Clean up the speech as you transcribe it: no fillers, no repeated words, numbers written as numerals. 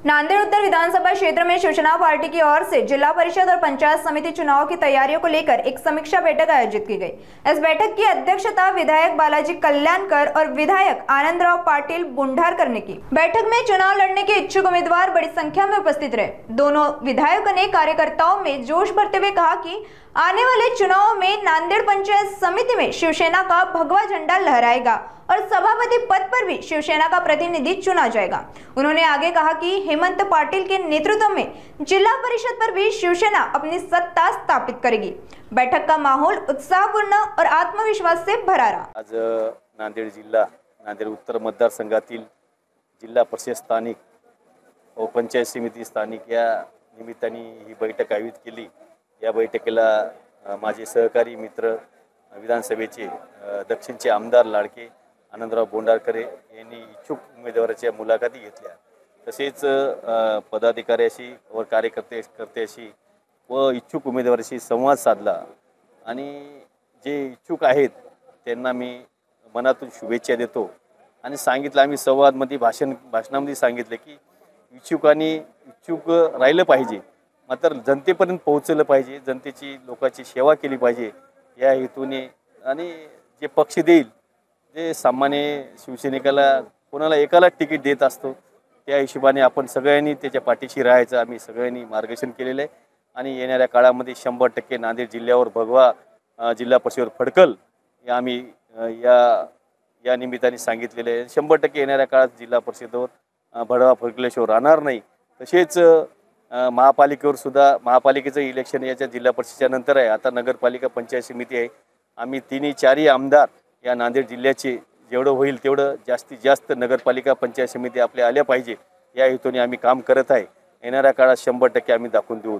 नांदेड़ उत्तर विधानसभा क्षेत्र में शिवसेना पार्टी की ओर से जिला परिषद और पंचायत समिति चुनाव की तैयारियों को लेकर एक समीक्षा बैठक आयोजित की गई। इस बैठक की अध्यक्षता विधायक बालाजी कल्याणकर और विधायक आनंदराव पाटिल बुंढारकर ने की। बैठक में चुनाव लड़ने के इच्छुक उम्मीदवार बड़ी संख्या में उपस्थित रहे। दोनों विधायकों ने कार्यकर्ताओं में जोश भरते हुए कहा कि आने वाले चुनाव में नांदेड़ पंचायत समिति में शिवसेना का भगवा झंडा लहराएगा और सभापति पद पर भी शिवसेना का प्रतिनिधि चुना जाएगा। उन्होंने आगे कहा कि हेमंत पाटिल के नेतृत्व में जिला परिषद पर भी शिवसेना अपनी सत्ता स्थापित करेगी। बैठक का माहौल उत्साहपूर्ण और आत्मविश्वास से भरा रहा। आज नांदेड़ जिल्हा नांदेड़ उत्तर मतदारसंघातील जिल्हा परिषद स्थानिक व पंचायत समिती स्थानिक या निमित्ताने ही बैठक आयोजित केली। या बैठकीला माझे सहकारी मित्र विधानसभेचे दक्षिणचे आमदार लाडके आनंदराव बोंडारकर यांनी इच्छुक उमेदवाराच्या मुलाखती घेतल्या। तसेच पदाधिकाऱ्याशी व कार्यकर्त्याशी व इच्छुक उमेदवाराशी संवाद साधला आणि जे इच्छुक आहेत त्यांना मी मनातून शुभेच्छा देतो आणि सांगितलं आम्ही संवादमध्ये भाषणामध्ये सांगितलं की इच्छुक राहिलं पाहिजे, मात्र जनतेपर्यंत पोहोचलं पाहिजे, जनतेची लोकांची सेवा केली पाहिजे या हेतूने आणि जे पक्ष देईल जे सामान्य शिवसैनिकाला कोणाला एकाला तिकीट देत असतो त्या हिशोबाने आपण सगळ्यांनी त्याच्या पाठीशी राहायचं आम्ही सगळ्यांनी मार्गदर्शन केलेलं आहे आणि येणाऱ्या काळामध्ये 100% नांदेड जिल्ह्यावर भगवा जिल्हा परिषद फडकल या आम्ही या निमित्ताने सांगितलेलं आहे। 100% येणाऱ्या काळात जिल्हा परिषदेवर भगवा फडकल्याशिवाय राहणार नाही। तसेच महापालिकेवर सुद्धा महापालिकेचं इलेक्शन याच्या जिल्हा परिषदेच्या नंतर आहे। आता नगरपालिका पंचायत समिती आहे। आम्ही तिन्ही चारही आमदार या नांदेड जिल्ह्याचे जेवढं होईल तेवढं जास्तीत जास्त नगरपालिका पंचायत समिती आपल्या आल्या पाहिजे या हेतूने आम्ही काम करत आहे। येणाऱ्या काळात 100% आम्ही दाखवून देऊ।